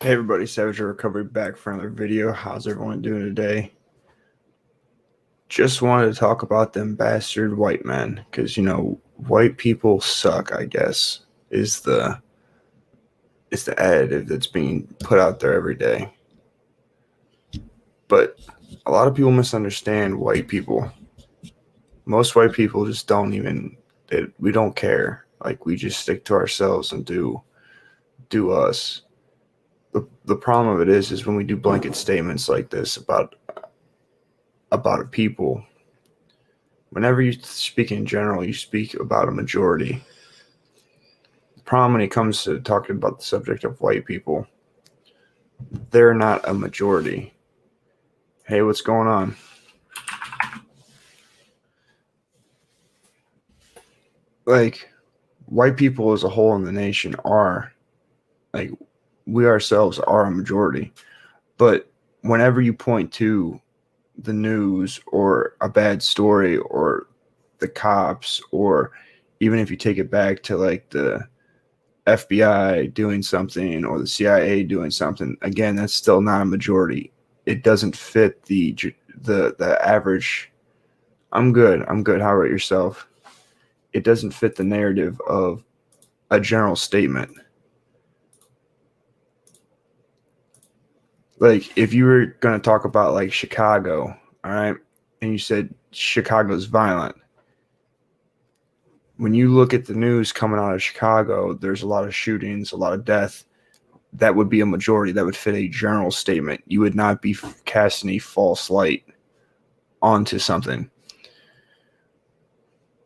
Hey everybody, Savage Recovery back for another video. How's everyone doing today? Just wanted to talk about them bastard white men, because white people suck, I guess, is the additive that's being put out there every day. But a lot of people misunderstand white people. Most white people just don't even we don't care. Like, we just stick to ourselves and do us. The problem of it is when we do blanket statements like this about a people, whenever you speak in general, you speak about a majority. The problem when it comes to talking about the subject of white people, they're not a majority. Hey, what's going on? Like, white people as a whole in the nation are, like, we ourselves are a majority. But whenever you point to the news or a bad story or the cops, or even if you take it back to like the FBI doing something or the CIA doing something, again, that's still not a majority. It doesn't fit the average. I'm good. How about yourself? It doesn't fit the narrative of a general statement. Like, if you were going to talk about like Chicago, all right, and you said Chicago's violent, when you look at the news coming out of Chicago, there's a lot of shootings, a lot of death. That would be a majority. That would fit a general statement. You would not be casting a false light onto something.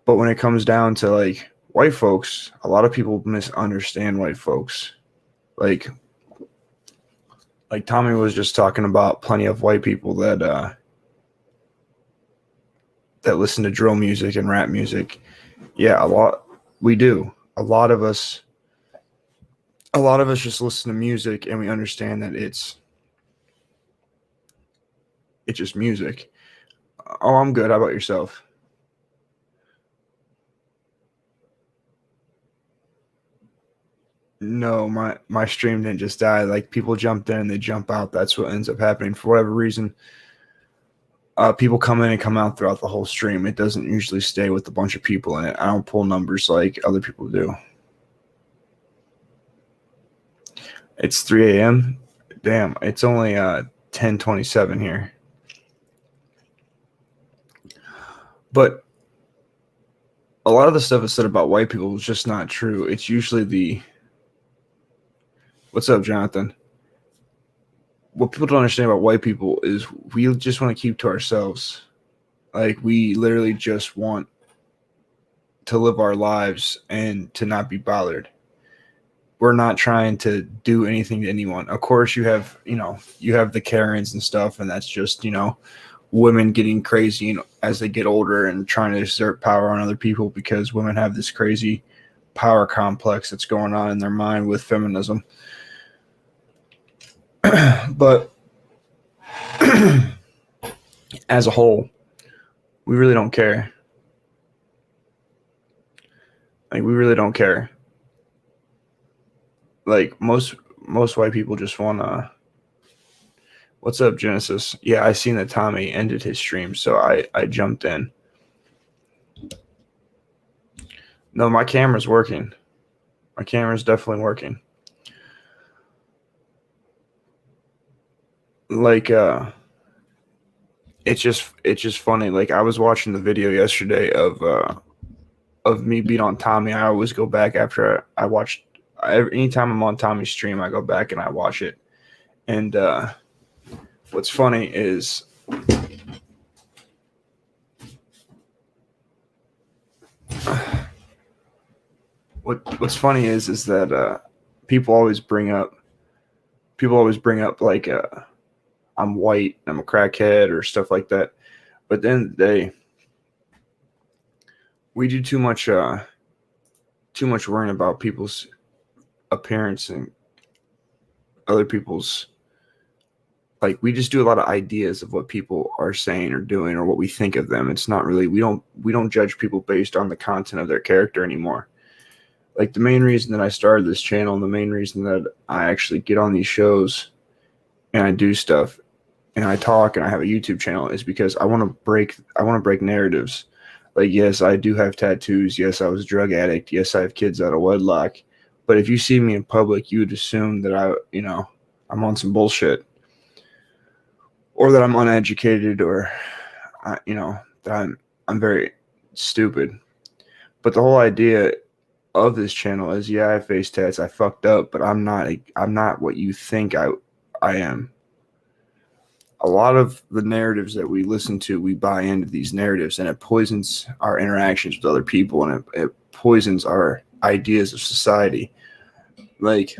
But when it comes down to like white folks, a lot of people misunderstand white folks. Like Tommy was just talking about plenty of white people that listen to drill music and rap music. Yeah, a lot. We do. A lot of us just listen to music and we understand that it's just music. Oh, I'm good. How about yourself? No, my stream didn't just die. Like, people jumped in and they jump out. That's what ends up happening for whatever reason. People come in and come out throughout the whole stream. It doesn't usually stay with a bunch of people in it. I don't pull numbers like other people do. It's 3 a.m. Damn, it's only 10:27 here. But a lot of the stuff that's said about white people is just not true. It's usually what's up, Jonathan? What people don't understand about white people is we just want to keep to ourselves. Like, we literally just want to live our lives and to not be bothered. We're not trying to do anything to anyone. Of course, you have the Karens and stuff, and that's just, women getting crazy as they get older and trying to exert power on other people because women have this crazy power complex that's going on in their mind with feminism. But as a whole, we really don't care. Like, we really don't care. Like, most white people just want to. What's up, Genesis? Yeah, I seen that Tommy ended his stream, so I jumped in. No, my camera's working. My camera's definitely working. Like, it's just funny. Like, I was watching the video yesterday of me beat on Tommy. I always go back after I watched. Anytime I'm on Tommy's stream, I go back and I watch it. And what's funny is what's funny is that people always bring up like I'm white, I'm a crackhead, or stuff like that. But at the end of the day, we do too much worrying about people's appearance and other people's, like, we just do a lot of ideas of what people are saying or doing or what we think of them. It's not really, we don't judge people based on the content of their character anymore. Like the main reason that I started this channel, and the main reason that I actually get on these shows and I do stuff and I talk and I have a YouTube channel is because I want to break narratives. Like, yes, I do have tattoos. Yes, I was a drug addict. Yes, I have kids out of wedlock. But if you see me in public, you would assume that I'm on some bullshit, or that I'm uneducated, or that I'm very stupid. But the whole idea of this channel is, yeah, I have face tats. I fucked up, but I'm not what you think I am. A lot of the narratives that we listen to, we buy into these narratives, and it poisons our interactions with other people, and it poisons our ideas of society. Like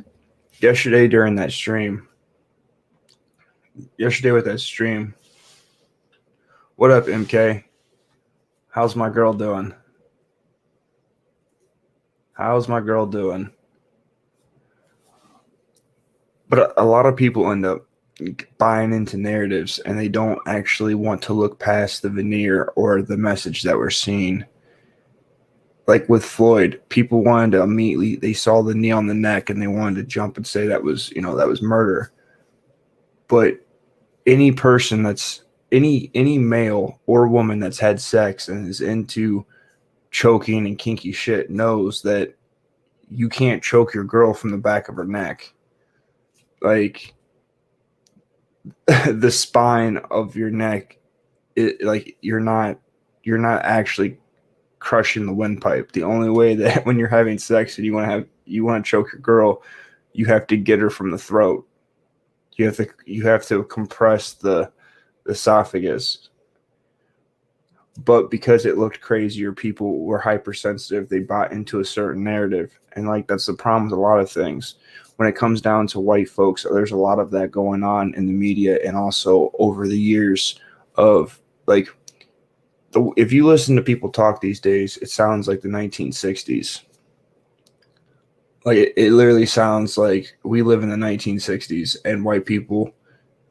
yesterday during that stream, yesterday with that stream, what up, MK? How's my girl doing? How's my girl doing? But a lot of people end up buying into narratives, and they don't actually want to look past the veneer or the message that we're seeing. Like with Floyd, people wanted to immediately, they saw the knee on the neck and they wanted to jump and say that was murder. But any person that's any male or woman that's had sex and is into choking and kinky shit knows that you can't choke your girl from the back of her neck. Like the spine of your neck, like you're not actually crushing the windpipe. The only way that when you're having sex and you want to choke your girl, you have to get her from the throat. You have to compress the esophagus. But because it looked crazier, people were hypersensitive. They bought into a certain narrative, and like that's the problem with a lot of things. When it comes down to white folks, there's a lot of that going on in the media, and also over the years of like, if you listen to people talk these days, it sounds like the 1960s. Like it literally sounds like we live in the 1960s, and white people,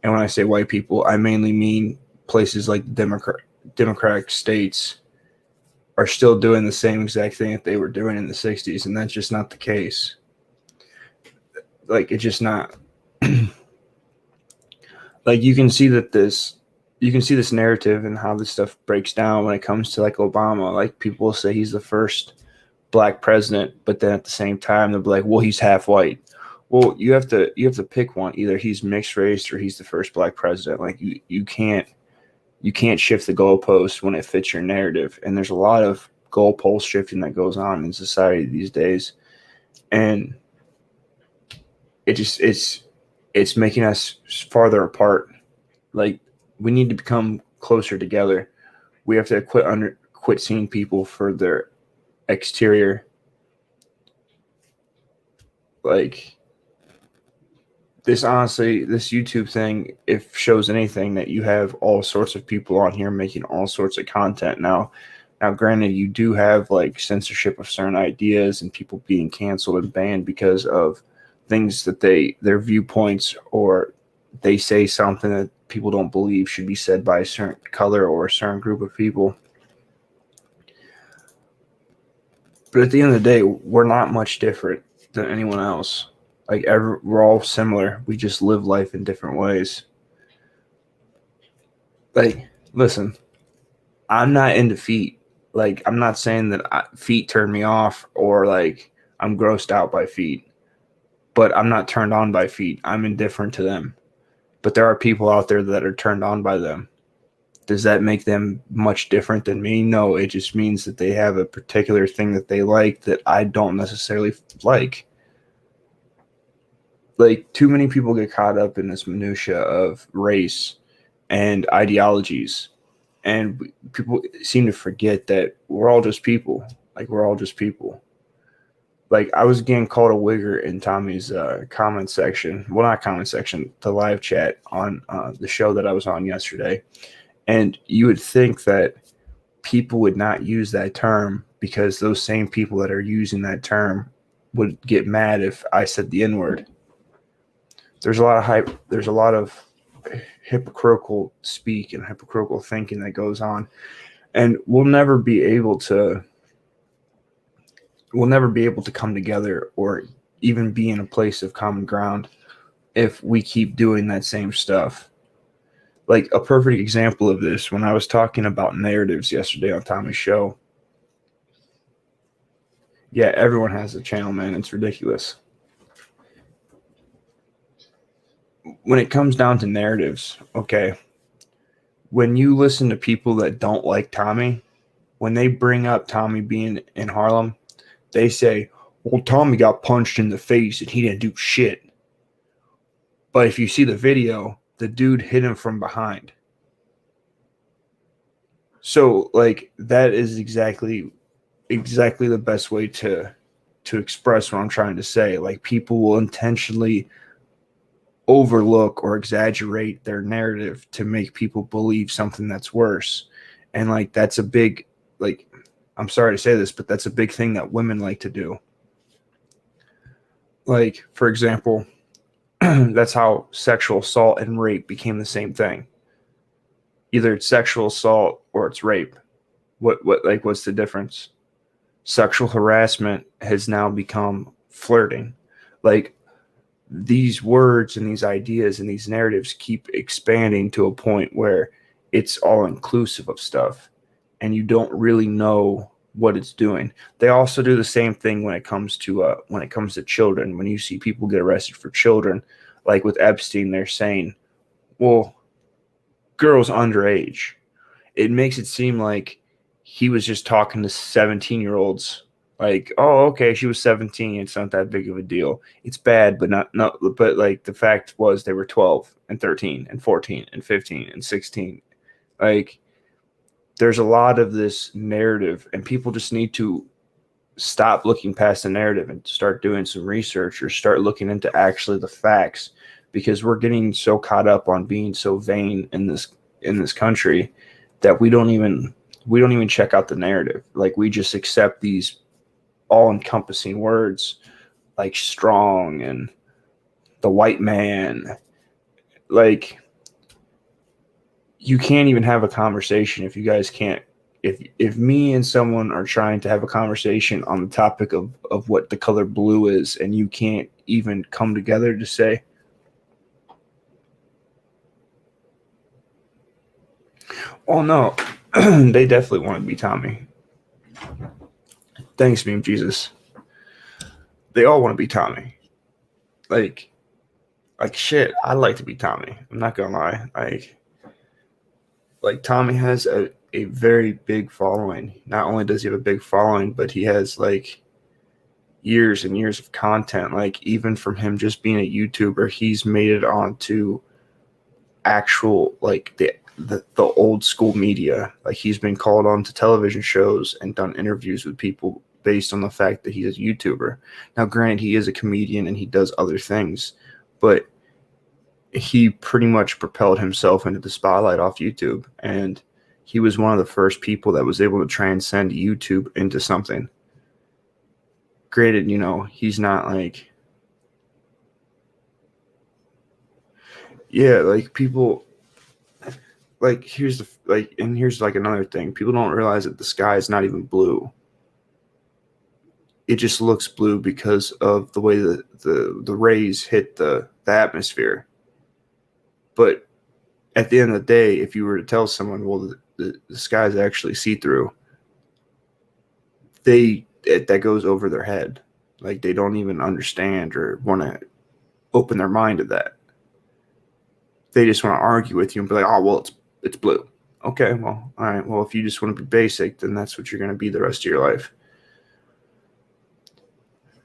and when I say white people, I mainly mean places like the Democratic states, are still doing the same exact thing that they were doing in the 60s, and that's just not the case. Like it's just not. Like you can see this narrative and how this stuff breaks down when it comes to like Obama. Like people will say he's the first black president, but then at the same time they'll be like, well, he's half white. Well, you have to pick one. Either he's mixed race or he's the first black president. Like you can't shift the goalpost when it fits your narrative. And there's a lot of goalpost shifting that goes on in society these days, and it's making us farther apart. Like we need to become closer together. We have to quit seeing people for their exterior. Like this YouTube thing, if shows anything, that you have all sorts of people on here making all sorts of content now. Granted, you do have like censorship of certain ideas and people being canceled and banned because of things that their viewpoints, or they say something that people don't believe should be said by a certain color or a certain group of people. But at the end of the day, we're not much different than anyone else. Like we're all similar. We just live life in different ways. Like, listen, I'm not into feet. Like, I'm not saying that feet turn me off or like I'm grossed out by feet, but I'm not turned on by feet. I'm indifferent to them. But there are people out there that are turned on by them. Does that make them much different than me? No, it just means that they have a particular thing that they like that I don't necessarily like. Like, too many people get caught up in this minutia of race and ideologies, and people seem to forget that we're all just people. Like, we're all just people. Like, I was getting called a wigger in Tommy's comment section. Well, not comment section, the live chat on the show that I was on yesterday. And you would think that people would not use that term because those same people that are using that term would get mad if I said the N-word. There's a lot of hype. There's a lot of hypocritical speak and hypocritical thinking that goes on. And we'll never be able to we'll never be able to come together or even be in a place of common ground if we keep doing that same stuff. Like a perfect example of this, when I was talking about narratives yesterday on Tommy's show. Yeah, everyone has a channel, man. It's ridiculous. When it comes down to narratives, okay, when you listen to people that don't like Tommy, when they bring up Tommy being in Harlem, they say, well, Tommy got punched in the face and he didn't do shit. But if you see the video, the dude hit him from behind. So like that is exactly the best way to express what I'm trying to say. Like people will intentionally overlook or exaggerate their narrative to make people believe something that's worse. And like that's a big, like, I'm sorry to say this, but that's a big thing that women like to do. Like, for example, that's how sexual assault and rape became the same thing. Either it's sexual assault or it's rape. What's the difference? Sexual harassment has now become flirting. Like, these words and these ideas and these narratives keep expanding to a point where it's all inclusive of stuff and you don't really know what it's doing. They also do the same thing when it comes to children. When you see people get arrested for children, like with Epstein, they're saying, well, girls underage. It makes it seem like he was just talking to 17-year-olds. Like, oh, okay, she was 17. It's not that big of a deal. It's bad, but but like the fact was they were 12 and 13 and 14 and 15 and 16. Like, there's a lot of this narrative, and people just need to stop looking past the narrative and start doing some research or start looking into actually the facts, because we're getting so caught up on being so vain in this country that we don't even check out the narrative. Like, we just accept these all-encompassing words like strong and the white man. Like, you can't even have a conversation if you guys can't. If me and someone are trying to have a conversation on the topic of what the color blue is, and you can't even come together to say, oh no, they definitely want to be Tommy. Thanks, meme Jesus. They all want to be Tommy. Like shit, I'd like to be Tommy. I'm not gonna lie. Like Tommy has a very big following. Not only does he have a big following, but he has like years and years of content. Like, even from him just being a YouTuber, he's made it onto actual, like, the old school media. Like, he's been called on to television shows and done interviews with people based on the fact that he's a YouTuber. Now, granted, he is a comedian and he does other things, but he pretty much propelled himself into the spotlight off YouTube, and he was one of the first people that was able to transcend YouTube into something. Granted, he's not like, yeah, like people, like, here's like another thing. People don't realize that the sky is not even blue. It just looks blue because of the way that the rays hit the atmosphere. But at the end of the day, if you were to tell someone, well, the sky is actually see-through, that goes over their head. Like, they don't even understand or want to open their mind to that. They just want to argue with you and be like, oh, well, it's blue. Okay, well, all right. Well, if you just want to be basic, then that's what you're going to be the rest of your life.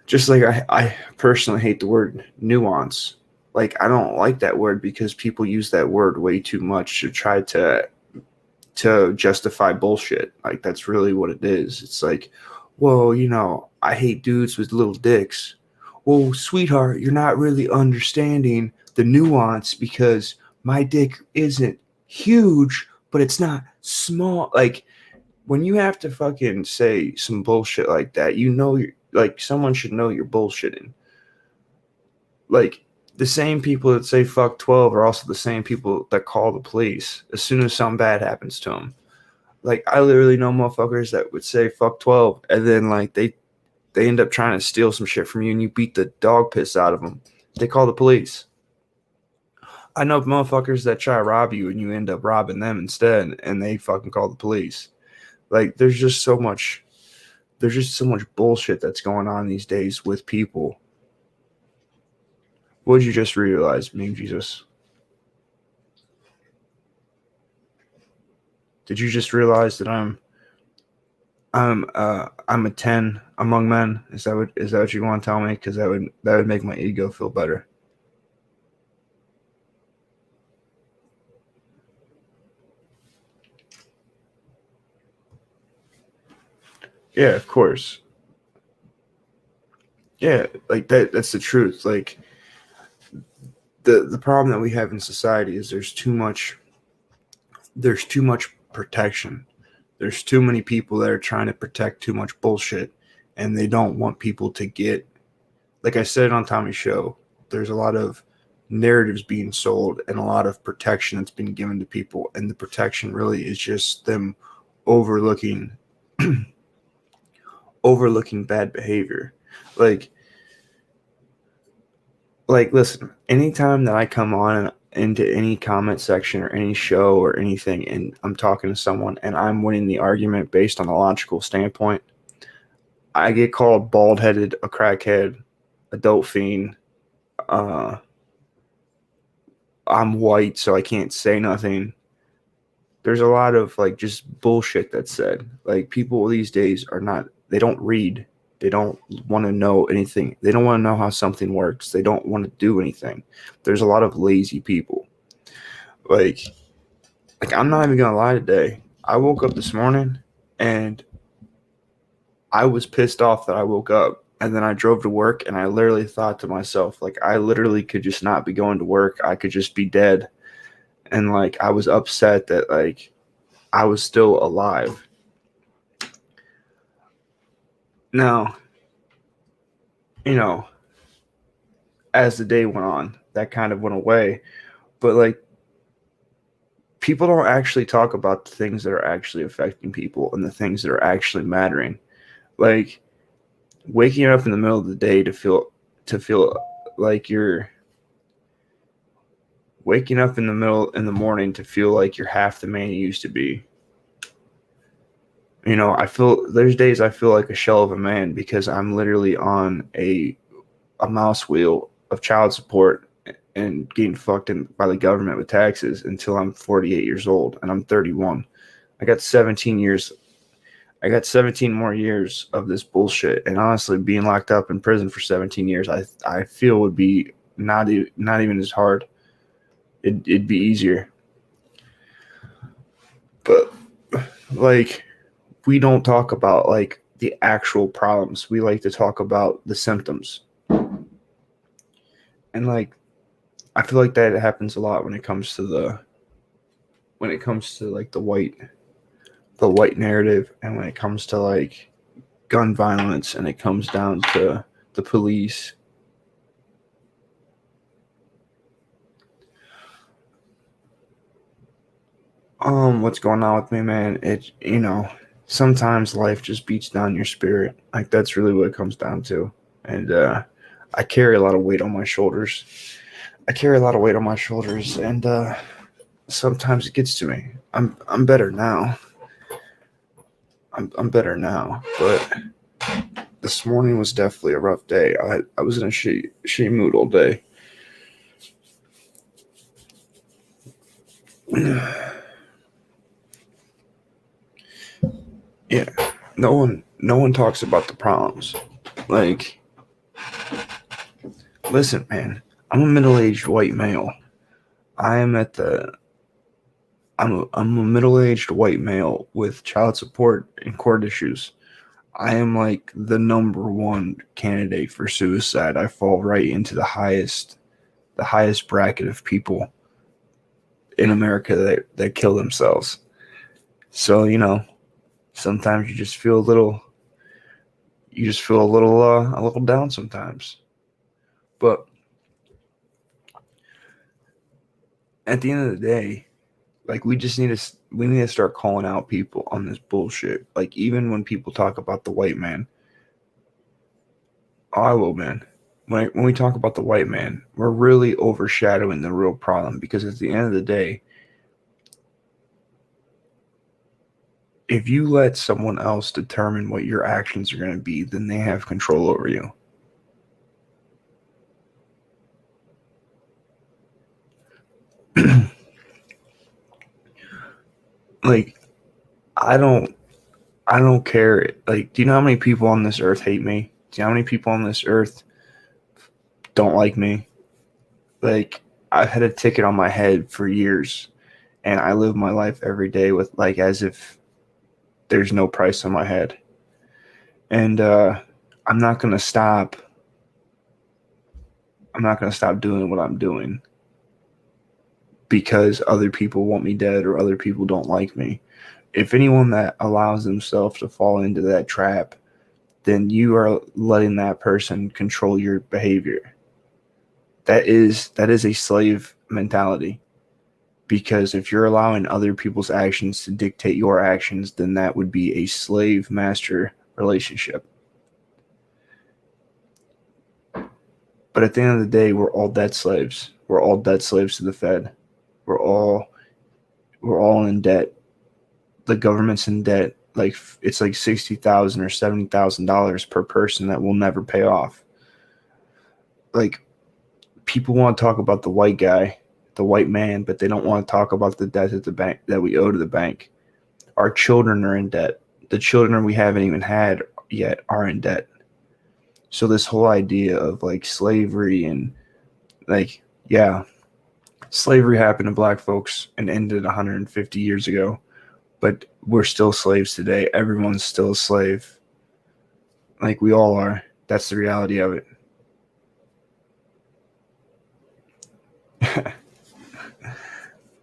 Just like I personally hate the word nuance. Like, I don't like that word because people use that word way too much to try to justify bullshit. Like, that's really what it is. It's like, well, I hate dudes with little dicks. Well, sweetheart, you're not really understanding the nuance, because my dick isn't huge, but it's not small. Like, when you have to fucking say some bullshit like that, you're like, someone should know you're bullshitting. Like, the same people that say fuck 12 are also the same people that call the police as soon as something bad happens to them. Like, I literally know motherfuckers that would say fuck 12, and then like they they end up trying to steal some shit from you and you beat the dog piss out of them. They call the police. I know motherfuckers that try to rob you and you end up robbing them instead and they fucking call the police. Like, there's just so much bullshit that's going on these days with people. What did you just realize, Meme Jesus? Did you just realize that I'm a 10 among men? Is that what you want to tell me? Because that would make my ego feel better. Yeah, of course. Yeah, like that's the truth. Like, the problem that we have in society is there's too much protection. There's too many people that are trying to protect too much bullshit, and they don't want people to get, like I said on Tommy's show, there's a lot of narratives being sold and a lot of protection that's been given to people, and the protection really is just them overlooking bad behavior. Like, listen, anytime that I come on into any comment section or any show or anything and I'm talking to someone and I'm winning the argument based on a logical standpoint, I get called bald-headed, a crackhead, a dope fiend. I'm white, so I can't say nothing. There's a lot of like just bullshit that's said. Like, people these days they don't read. They don't want to know anything. They don't want to know how something works. They don't want to do anything. There's a lot of lazy people. Like I'm not even going to lie today. I woke up this morning and I was pissed off that I woke up. And then I drove to work and I literally thought to myself, like, I literally could just not be going to work. I could just be dead. And like, I was upset that like I was still alive. Now, as the day went on, that kind of went away. But like, people don't actually talk about the things that are actually affecting people and the things that are actually mattering. Like, waking up in the middle of the day to feel like you're waking up in the morning to feel like you're half the man you used to be. There's days I feel like a shell of a man because I'm literally on a mouse wheel of child support and getting fucked in by the government with taxes until I'm 48 years old and I'm 31. I got 17 more years of this bullshit. And honestly, being locked up in prison for 17 years, I feel would be not even as hard. It'd be easier. But like, we don't talk about like the actual problems. We like to talk about the symptoms. And like, I feel like that happens a lot when it comes to like the white narrative, and when it comes to like gun violence, and it comes down to the police. What's going on with me, man? Sometimes life just beats down your spirit. Like, that's really what it comes down to. And I carry a lot of weight on my shoulders. And sometimes it gets to me. I'm better now. I'm better now, but this morning was definitely a rough day. I was in a shitty mood all day. Yeah, no one talks about the problems. Like, listen, man, I'm a middle-aged white male. I'm a middle-aged white male with child support and court issues. I am like the number one candidate for suicide. I fall right into the highest bracket of people in America that kill themselves. So, sometimes you just feel a little down sometimes. But at the end of the day, like, we need to start calling out people on this bullshit. Like, even when people talk about the white man, I will, man. When we talk about the white man, we're really overshadowing the real problem, because at the end of the day, if you let someone else determine what your actions are going to be, then they have control over you. Like, I don't I don't care. Like, do you know how many people on this earth hate me? Do you know how many people on this earth don't like me? Like, I've had a ticket on my head for years, and I live my life every day with, like, as if there's no price on my head. And I'm not gonna stop. I'm not gonna stop doing what I'm doing because other people want me dead or other people don't like me. If anyone that allows themselves to fall into that trap, then you are letting that person control your behavior. That is a slave mentality, because if you're allowing other people's actions to dictate your actions, then that would be a slave master relationship. But at the end of the day, we're all debt slaves. We're all debt slaves to the Fed. We're all we're all in debt. The government's in debt. Like, it's like $60,000 or $70,000 per person that will never pay off. Like, people want to talk about the white guy, the white man, but they don't want to talk about the debt at the bank that we owe to the bank. Our children are in debt. The children we haven't even had yet are in debt. So this whole idea of like slavery and, like, yeah, slavery happened to black folks and ended 150 years ago, but we're still slaves today. Everyone's still a slave. Like, we all are. That's the reality of it.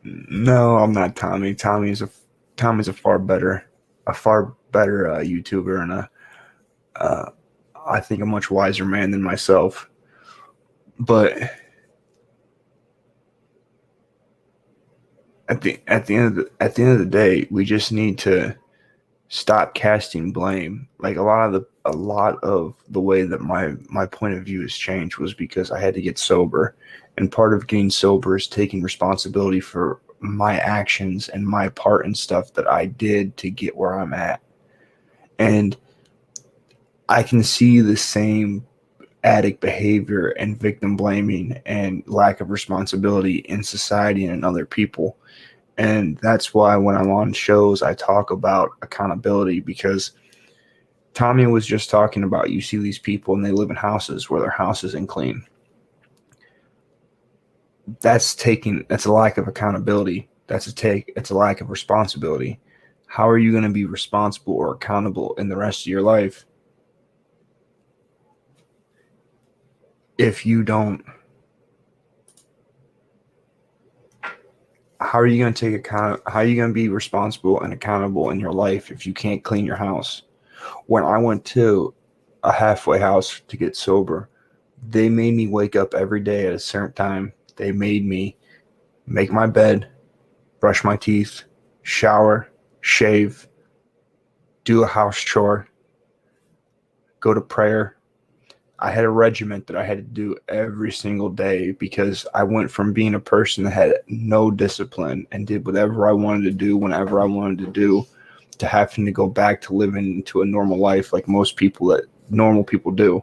No, I'm not Tommy. Tommy's a far better YouTuber, and uh, I think a much wiser man than myself. But at the end of the day, we just need to stop casting blame. Like, a lot of the way that my point of view has changed was because I had to get sober, and part of getting sober is taking responsibility for my actions and my part in stuff that I did to get where I'm at. And I can see the same addict behavior and victim blaming and lack of responsibility in society and in other people. And that's why when I'm on shows, I talk about accountability, because Tommy was just talking about, you see these people and they live in houses where their house isn't clean. That's a lack of accountability. It's a lack of responsibility. How are you going to be responsible or accountable in the rest of your life if you don't? How are you going to take account? How are you going to be responsible and accountable in your life if you can't clean your house? When I went to a halfway house to get sober, they made me wake up every day at a certain time. They made me make my bed, brush my teeth, shower, shave, do a house chore, go to prayer. I had a regiment that I had to do every single day, because I went from being a person that had no discipline and did whatever I wanted to do whenever I wanted to do, to having to go back to living into a normal life like normal people do.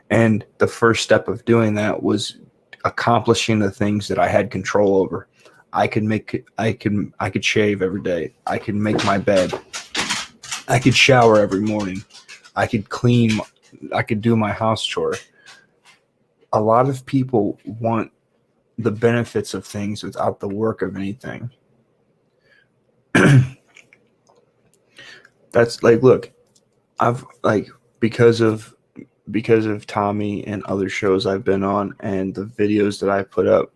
And the first step of doing that was accomplishing the things that I had control over. I could shave every day. I could make my bed. I could shower every morning. I could clean. I could do my house chore. A lot of people want the benefits of things without the work of anything. That's like, look, I've like because of Tommy and other shows I've been on and the videos that I put up,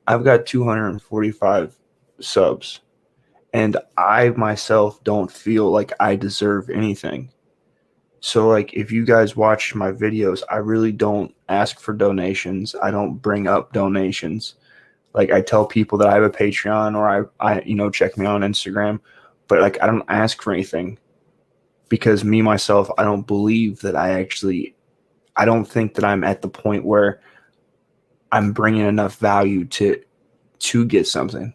I've got 245 subs, and I myself don't feel like I deserve anything. So, like, if you guys watch my videos, I really don't ask for donations. I don't bring up donations. Like, I tell people that I have a Patreon, or I check me out on Instagram, but like, I don't ask for anything, because me myself, I don't believe that I don't think that I'm at the point where I'm bringing enough value to get something.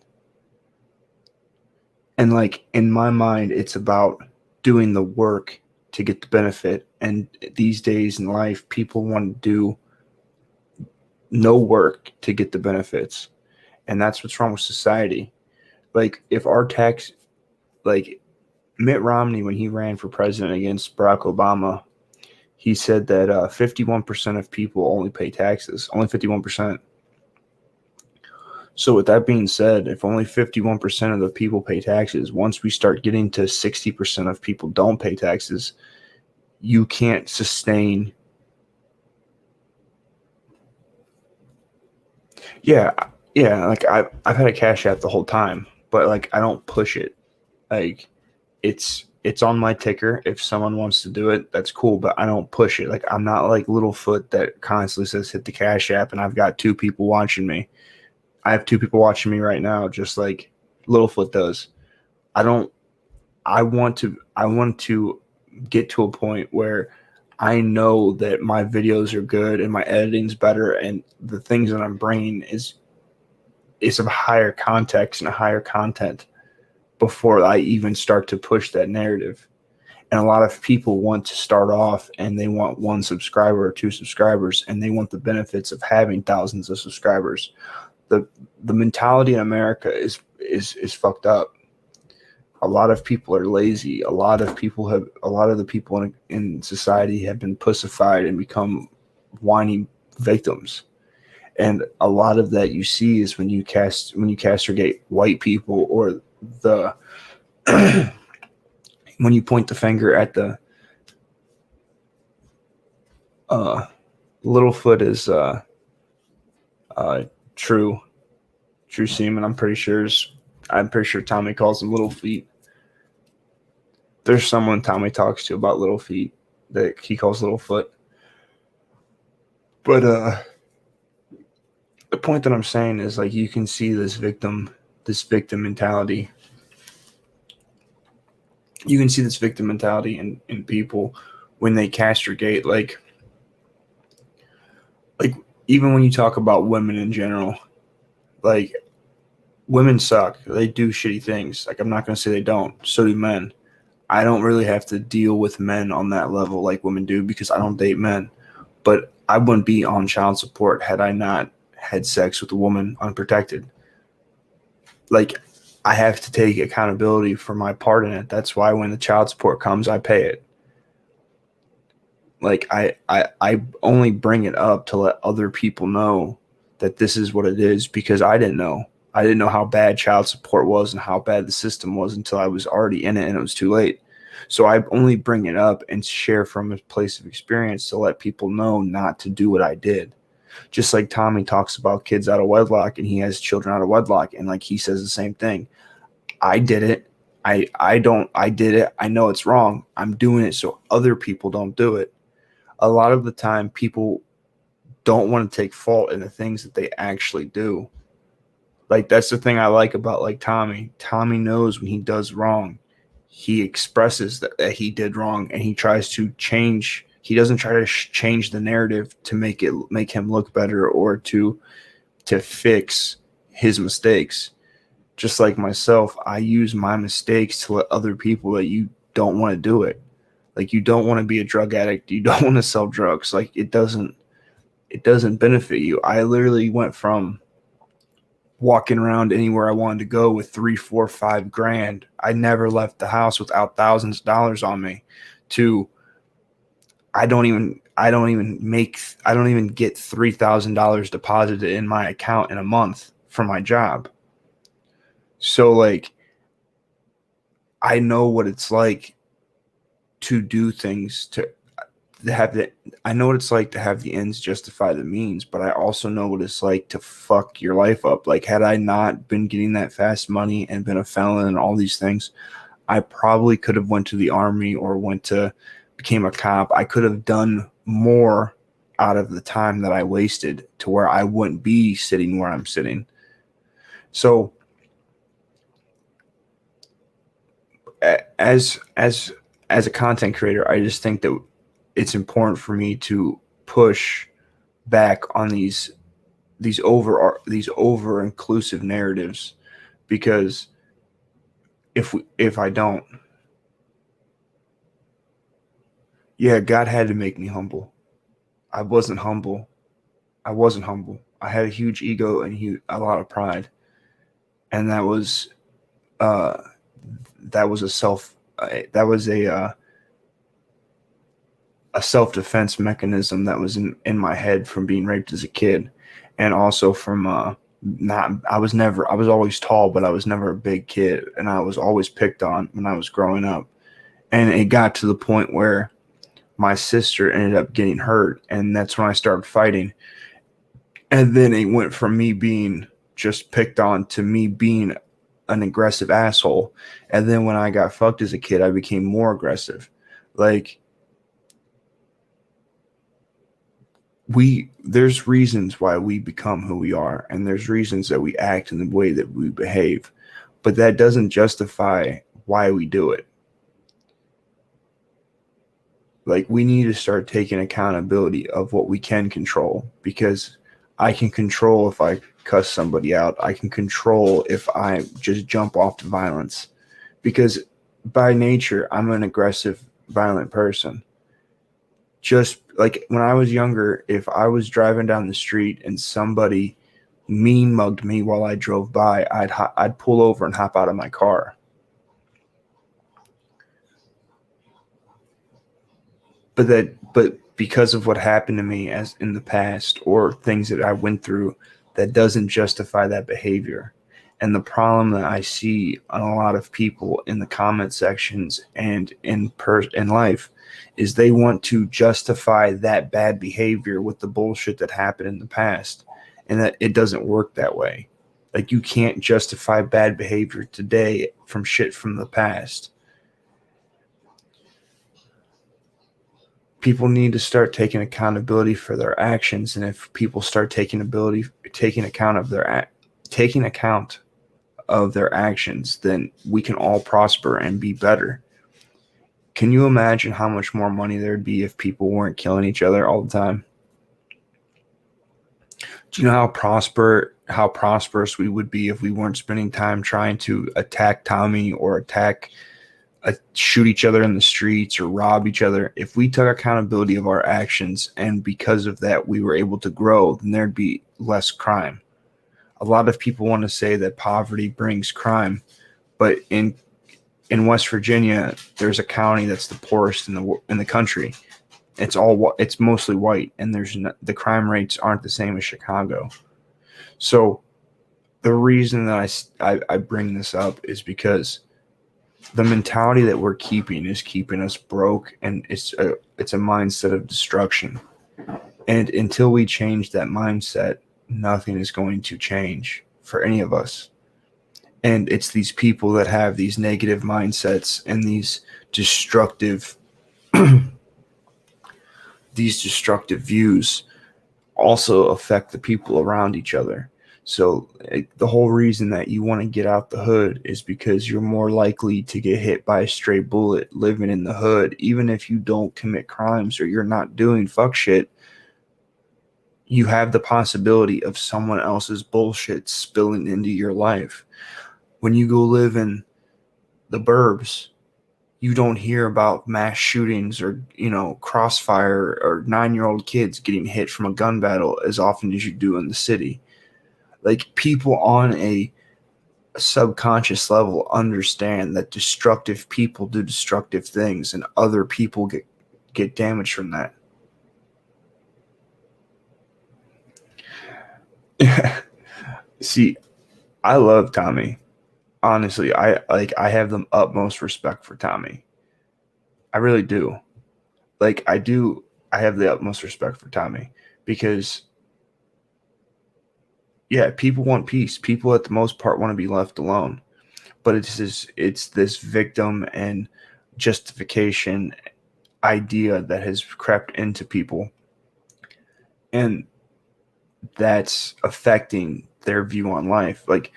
And like in my mind, it's about doing the work to get the benefit. And these days in life, people want to do no work to get the benefits. And that's what's wrong with society. Like if our tax, like Mitt Romney, when he ran for president against Barack Obama, he said that 51% of people only pay taxes, only 51%. So with that being said, if only 51% of the people pay taxes, once we start getting to 60% of people don't pay taxes, you can't sustain. Yeah, yeah. Like I've had a Cash App the whole time, but like I don't push it. Like it's on my ticker. If someone wants to do it, that's cool, but I don't push it. Like I'm not like Littlefoot that constantly says hit the Cash App, and I've got two people watching me. I have two people watching me right now, just like Littlefoot does. I don't. I want to. I want to get to a point where I know that my videos are good and my editing's better, and the things that I'm bringing is of higher context and higher content before I even start to push that narrative. And a lot of people want to start off and they want one subscriber or two subscribers, and they want the benefits of having thousands of subscribers. The the mentality in America is fucked up. A lot of people are lazy. A lot of the people in society have been pussified and become whiny victims. And a lot of that you see is when you castrate white people, or the when you point the finger at the uh, Littlefoot is uh, true semen. I'm pretty sure Tommy calls them little feet. There's someone Tommy talks to about little feet that he calls Littlefoot. But the point that I'm saying is like you can see this victim mentality. You can see this victim mentality in people when they castrate, like even when you talk about women in general, like women suck. They do shitty things. Like I'm not gonna say they don't. So do men. I don't really have to deal with men on that level like women do because I don't date men. But I wouldn't be on child support had I not had sex with a woman unprotected. Like I have to take accountability for my part in it. That's why when the child support comes, I pay it. Like I only bring it up to let other people know that this is what it is because I didn't know. I didn't know how bad child support was and how bad the system was until I was already in it and it was too late. So I only bring it up and share from a place of experience to let people know not to do what I did. Just like Tommy talks about kids out of wedlock and he has children out of wedlock, and like he says the same thing. I did it. I did it. I know it's wrong. I'm doing it so other people don't do it. A lot of the time people don't want to take fault in the things that they actually do. Like that's the thing I like about like Tommy. Tommy knows when he does wrong. He expresses that he did wrong and he tries to change. He doesn't try to change the narrative to make him look better or to fix his mistakes. Just like myself, I use my mistakes to let other people that you don't want to do it. Like you don't want to be a drug addict. You don't want to sell drugs. Like it doesn't benefit you. I literally went from walking around anywhere I wanted to go with 3, 4, 5 grand. I never left the house without thousands of dollars on me to I don't even get $3,000 deposited in my account in a month from my job. So like I know what it's like to do things to have the I know what it's like to have the ends justify the means, but I also know what it's like to fuck your life up. Like had I not been getting that fast money and been a felon and all these things, I probably could have went to the army or became a cop. I could have done more out of the time that I wasted to where I wouldn't be sitting where I'm sitting. So as a content creator, I just think that it's important for me to push back on these over inclusive narratives, because if I don't, yeah, God had to make me humble. I wasn't humble. I wasn't humble. I had a huge ego and a lot of pride, and uh, that was a self defense mechanism that was in my head from being raped as a kid, and also from not I was always tall, but I was never a big kid, and I was always picked on when I was growing up, and it got to the point where my sister ended up getting hurt, and that's when I started fighting. And then it went from me being just picked on to me being an aggressive asshole. And then when I got fucked as a kid, I became more aggressive. Like, there's reasons why we become who we are, and there's reasons that we act in the way that we behave, but that doesn't justify why we do it. Like, we need to start taking accountability of what we can control, because I can control if I cuss somebody out. I can control if I just jump off to violence, because by nature, I'm an aggressive, violent person. Just like when I was younger, if I was driving down the street and somebody mean mugged me while I drove by, I'd pull over and hop out of my car. But because of what happened to me as in the past, or things that I went through, that doesn't justify that behavior. And the problem that I see on a lot of people in the comment sections and in life is they want to justify that bad behavior with the bullshit that happened in the past, and that it doesn't work that way. Like, you can't justify bad behavior today from shit from the past. People need to start taking accountability for their actions, and if people start taking account of their actions, then we can all prosper and be better. Can you imagine how much more money there'd be if people weren't killing each other all the time? Do you know how prosperous we would be if we weren't spending time trying to attack Tommy, or shoot each other in the streets, or rob each other? If we took accountability of our actions, and because of that we were able to grow, then there'd be less crime. A lot of people want to say that poverty brings crime, but in West Virginia, there's a county that's the poorest in the country. It's mostly white, and the crime rates aren't the same as Chicago. So the reason that I bring this up is because the mentality that we're keeping is keeping us broke, and it's a mindset of destruction. And until we change that mindset, nothing is going to change for any of us. And it's these people that have these negative mindsets and these destructive views also affect the people around each other. So the whole reason that you want to get out the hood is because you're more likely to get hit by a stray bullet living in the hood. Even if you don't commit crimes or you're not doing fuck shit, you have the possibility of someone else's bullshit spilling into your life. When you go live in the burbs, you don't hear about mass shootings or, crossfire or 9-year-old kids getting hit from a gun battle as often as you do in the city. Like, people on a subconscious level understand that destructive people do destructive things, and other people get damaged from that. See, I love Tommy. Honestly, I have the utmost respect for Tommy. I really do. Like, I do. I have the utmost respect for Tommy, because yeah, people want peace. People at the most part want to be left alone. But it's this victim and justification idea that has crept into people, and that's affecting their view on life. Like,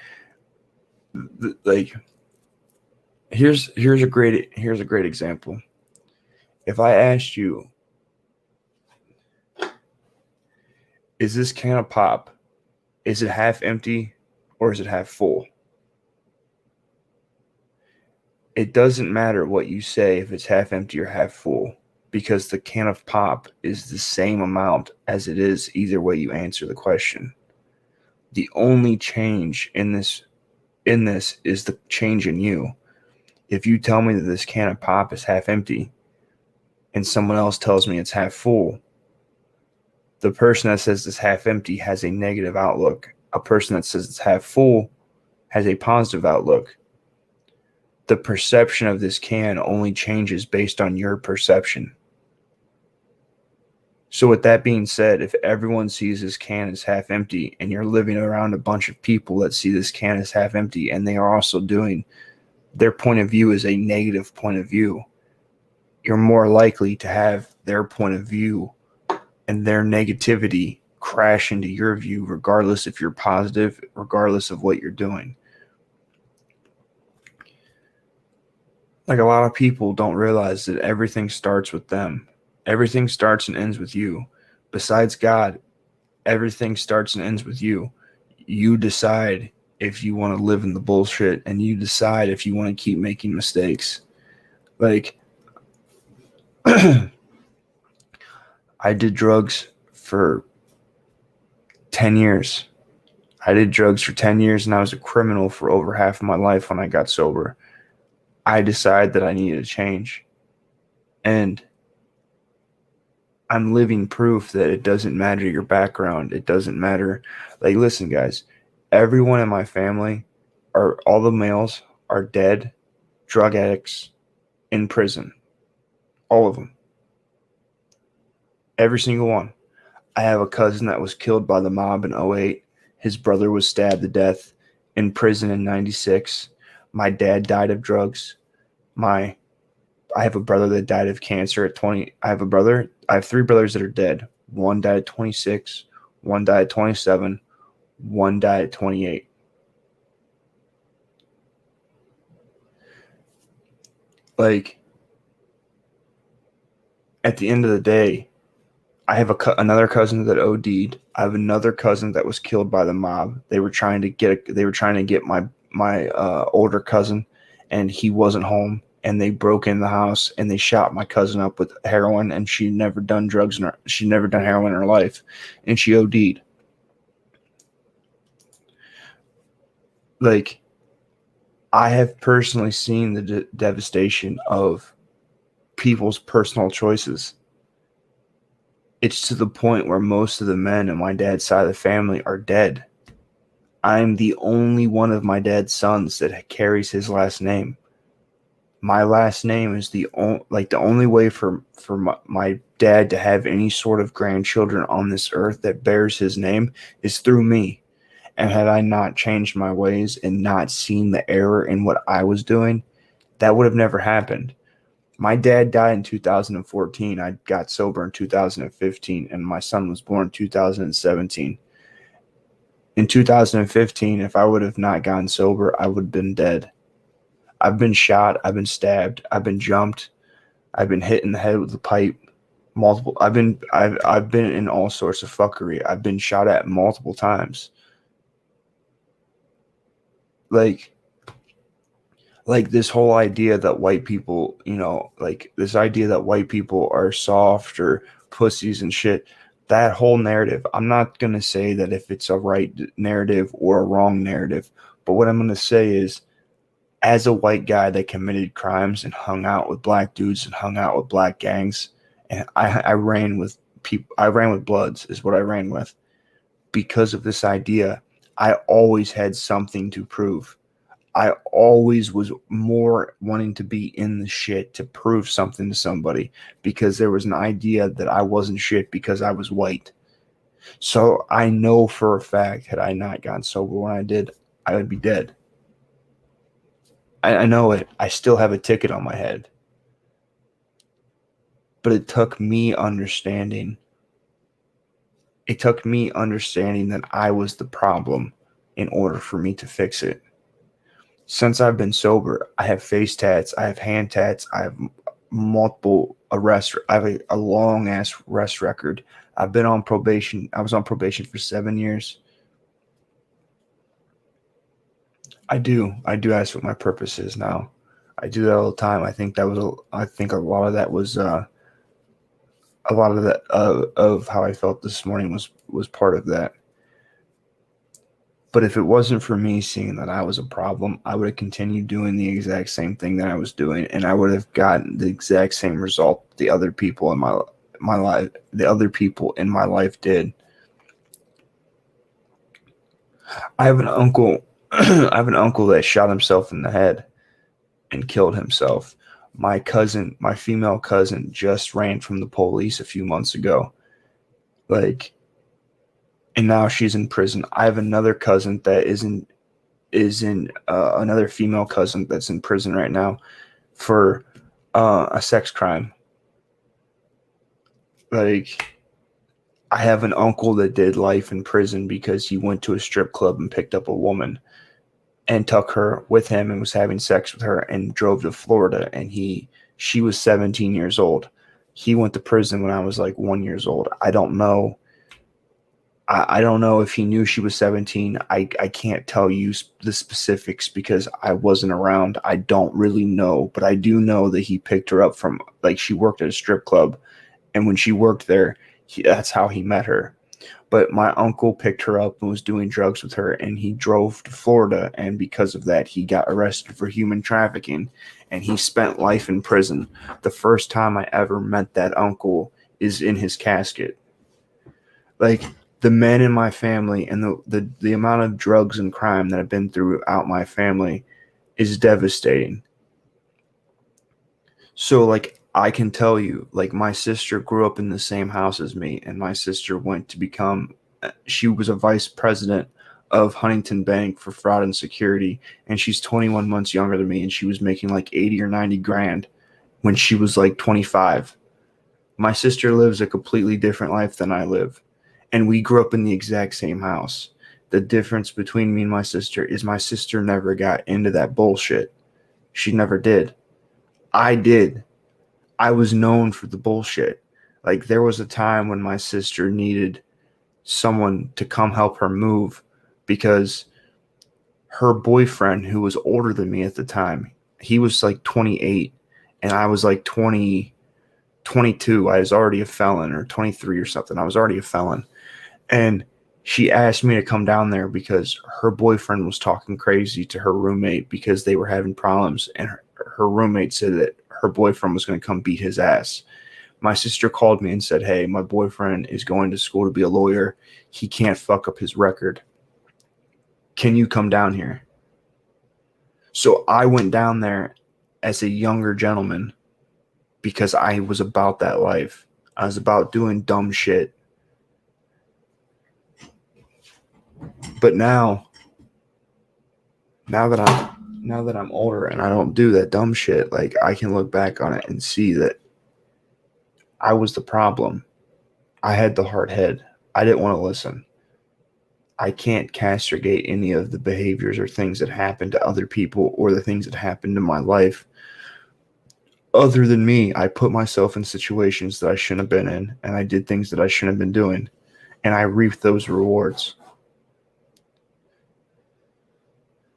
here's a great example. If I asked you, is this can of pop, is it half empty or is it half full? It doesn't matter what you say if it's half empty or half full, because the can of pop is the same amount as it is either way you answer the question. The only change in this is the change in you. If you tell me that this can of pop is half empty and someone else tells me it's half full, the person that says it's half empty has a negative outlook. A person that says it's half full has a positive outlook. The perception of this can only changes based on your perception. So with that being said, if everyone sees this can as half empty and you're living around a bunch of people that see this can as half empty and they are also doing their point of view is a negative point of view, you're more likely to have their point of view and their negativity crash into your view, regardless if you're positive, regardless of what you're doing. Like, a lot of people don't realize that everything starts with them. Everything starts and ends with you. Besides God, everything starts and ends with you. You decide if you want to live in the bullshit, and you decide if you want to keep making mistakes. Like, I did drugs for 10 years. I did drugs for 10 years, and I was a criminal for over half of my life when I got sober. I decided that I needed to change. And I'm living proof that it doesn't matter your background. It doesn't matter. Like, listen, guys, everyone in my family, all the males are dead, drug addicts, in prison. All of them. Every single one. I have a cousin that was killed by the mob in 2008. His brother was stabbed to death in prison in 1996. My dad died of drugs. I have a brother that died of cancer at 20. I have 3 brothers that are dead. One died at 26. One died at 27. One died at 28. Like, at the end of the day, I have another cousin that OD'd. I have another cousin that was killed by the mob. They were trying to get my older cousin, and he wasn't home. And they broke in the house and they shot my cousin up with heroin, and she'd never done she'd never done heroin in her life, and she OD'd. Like, I have personally seen the devastation of people's personal choices. It's to the point where most of the men on my dad's side of the family are dead. I'm the only one of my dad's sons that carries his last name. My last name is the only way for my dad to have any sort of grandchildren on this earth that bears his name is through me. And had I not changed my ways and not seen the error in what I was doing, that would have never happened. My dad died in 2014. I got sober in 2015, and my son was born in 2017. In 2015, if I would have not gotten sober, I would have been dead. I've been shot. I've been stabbed. I've been jumped. I've been hit in the head with a pipe. Multiple. I've been in all sorts of fuckery. I've been shot at multiple times. Like this whole idea that white people, this idea that white people are soft or pussies and shit. That whole narrative. I'm not gonna say that if it's a right narrative or a wrong narrative, but what I'm gonna say is, as a white guy that committed crimes and hung out with black dudes and hung out with black gangs, and I ran with people, I ran with Bloods is what I ran with. Because of this idea, I always had something to prove. I always was more wanting to be in the shit to prove something to somebody, because there was an idea that I wasn't shit because I was white. So I know for a fact, had I not gotten sober when I did, I would be dead. I know it. I still have a ticket on my head. But it took me understanding. It took me understanding that I was the problem in order for me to fix it. Since I've been sober, I have face tats, I have hand tats, I have multiple arrests. I have a long ass arrest record. I've been on probation. I was on probation for 7 years. I do ask what my purpose is now. I do that all the time. I think a lot of that was a lot of that of how I felt this morning was part of that. But if it wasn't for me seeing that I was a problem, I would have continued doing the exact same thing that I was doing, and I would have gotten the exact same result the other people in my life, the other people in my life did. I have an uncle. I have an uncle that shot himself in the head and killed himself. My female cousin, just ran from the police a few months ago. Like, and now she's in prison. I have another cousin that is in another female cousin that's in prison right now for a sex crime. Like, I have an uncle that did life in prison because he went to a strip club and picked up a woman and took her with him and was having sex with her and drove to Florida, and she was 17 years old. He went to prison when I was like 1 year old. I don't know. I don't know if he knew she was 17. I can't tell you the specifics because I wasn't around. I don't really know, but I do know that he picked her up from, like, she worked at a strip club, and when she worked there, that's how he met her. But my uncle picked her up and was doing drugs with her, and he drove to Florida, and because of that, he got arrested for human trafficking, and he spent life in prison. The first time I ever met that uncle is in his casket. Like, the men in my family and the amount of drugs and crime that have been throughout my family is devastating. So, like, I can tell you, like, my sister grew up in the same house as me, and my sister went to become, she was a vice president of Huntington Bank for fraud and security, and she's 21 months younger than me, and she was making like 80 or 90 grand when she was like 25. My sister lives a completely different life than I live, and we grew up in the exact same house. The difference between me and my sister is my sister never got into that bullshit. She never did. I did. I was known for the bullshit. Like, there was a time when my sister needed someone to come help her move because her boyfriend, who was older than me at the time, he was like 28 and I was like 20, 22. I was already a felon, or 23 or something. I was already a felon. And she asked me to come down there because her boyfriend was talking crazy to her roommate because they were having problems. And her roommate said that her boyfriend was going to come beat his ass. My sister called me and said, "Hey, my boyfriend is going to school to be a lawyer. He can't fuck up his record. Can you come down here?" So I went down there as a younger gentleman because I was about that life. I was about doing dumb shit. But now that I'm older and I don't do that dumb shit, like, I can look back on it and see that I was the problem. I had the hard head. I didn't want to listen. I can't castigate any of the behaviors or things that happened to other people or the things that happened in my life. Other than me, I put myself in situations that I shouldn't have been in, and I did things that I shouldn't have been doing, and I reaped those rewards.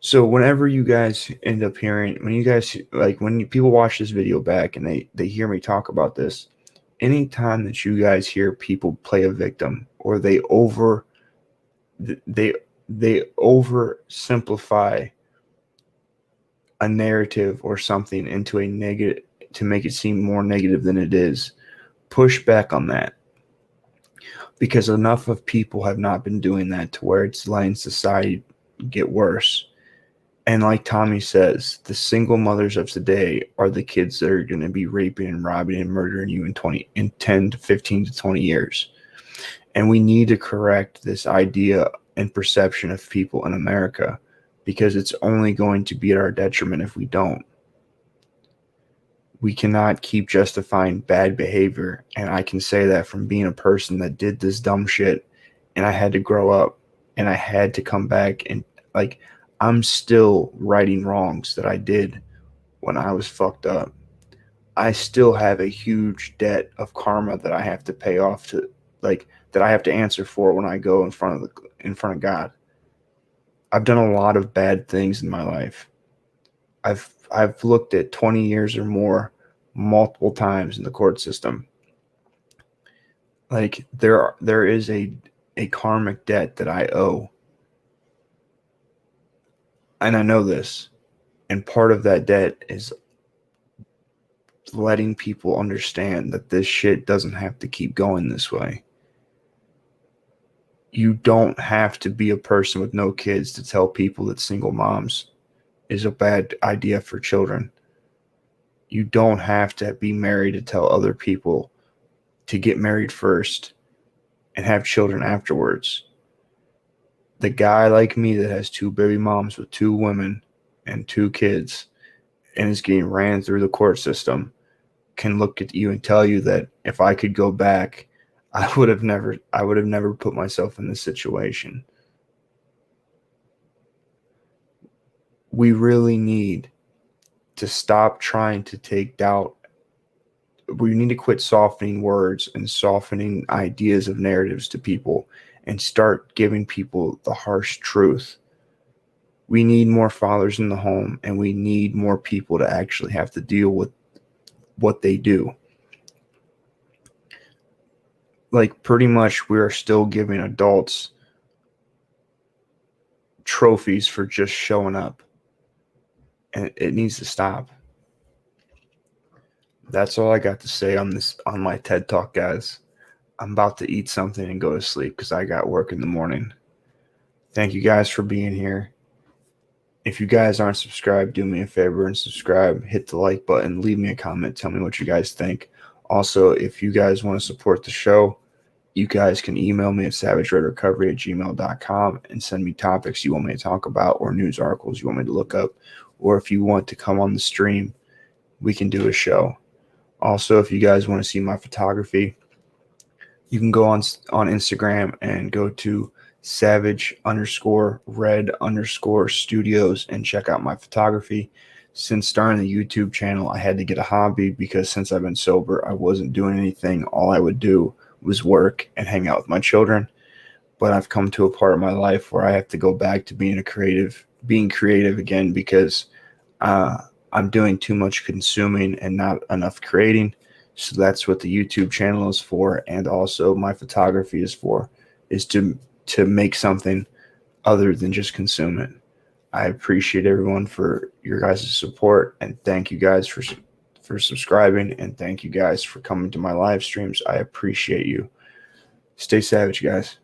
So whenever you guys end up hearing, when you guys, like, when people watch this video back and they hear me talk about this, anytime that you guys hear people play a victim, or they they oversimplify a narrative or something into a negative to make it seem more negative than it is, push back on that, because enough of people have not been doing that to where it's letting society get worse. And like Tommy says, the single mothers of today are the kids that are going to be raping and robbing and murdering you in 10 to 15 to 20 years. And we need to correct this idea and perception of people in America, because it's only going to be at our detriment if we don't. We cannot keep justifying bad behavior. And I can say that from being a person that did this dumb shit, and I had to grow up, and I had to come back, and, like, I'm still righting wrongs that I did when I was fucked up. I still have a huge debt of karma that I have to pay off to, like that I have to answer for when I go in front of God. I've done a lot of bad things in my life. I've looked at 20 years or more multiple times in the court system. Like there is a karmic debt that I owe. And I know this. And part of that debt is letting people understand that this shit doesn't have to keep going this way. You don't have to be a person with no kids to tell people that single moms is a bad idea for children. You don't have to be married to tell other people to get married first and have children afterwards. The guy like me that has 2 baby moms with 2 women and 2 kids and is getting ran through the court system can look at you and tell you that if I could go back, I would have never put myself in this situation. We really need to stop trying to take doubt. We need to quit softening words and softening ideas of narratives to people and start giving people the harsh truth. We need more fathers in the home, and we need more people to actually have to deal with what they do. Like, pretty much we are still giving adults trophies for just showing up, and it needs to stop. That's all I got to say on my TED Talk, guys. I'm about to eat something and go to sleep because I got work in the morning. Thank you guys for being here. If you guys aren't subscribed, do me a favor and subscribe. Hit the like button. Leave me a comment. Tell me what you guys think. Also, if you guys want to support the show, you guys can email me at savageredrecovery@gmail.com and send me topics you want me to talk about or news articles you want me to look up. Or if you want to come on the stream, we can do a show. Also, if you guys want to see my photography, you can go on Instagram and go to savage_red_studios and check out my photography. Since starting the YouTube channel, I had to get a hobby because since I've been sober, I wasn't doing anything. All I would do was work and hang out with my children. But I've come to a part of my life where I have to go back to being creative again because I'm doing too much consuming and not enough creating. So that's what the YouTube channel is for, and also my photography is for, is to make something other than just consume it. I appreciate everyone for your guys' support, and thank you guys for subscribing, and thank you guys for coming to my live streams. I appreciate you. Stay savage, guys.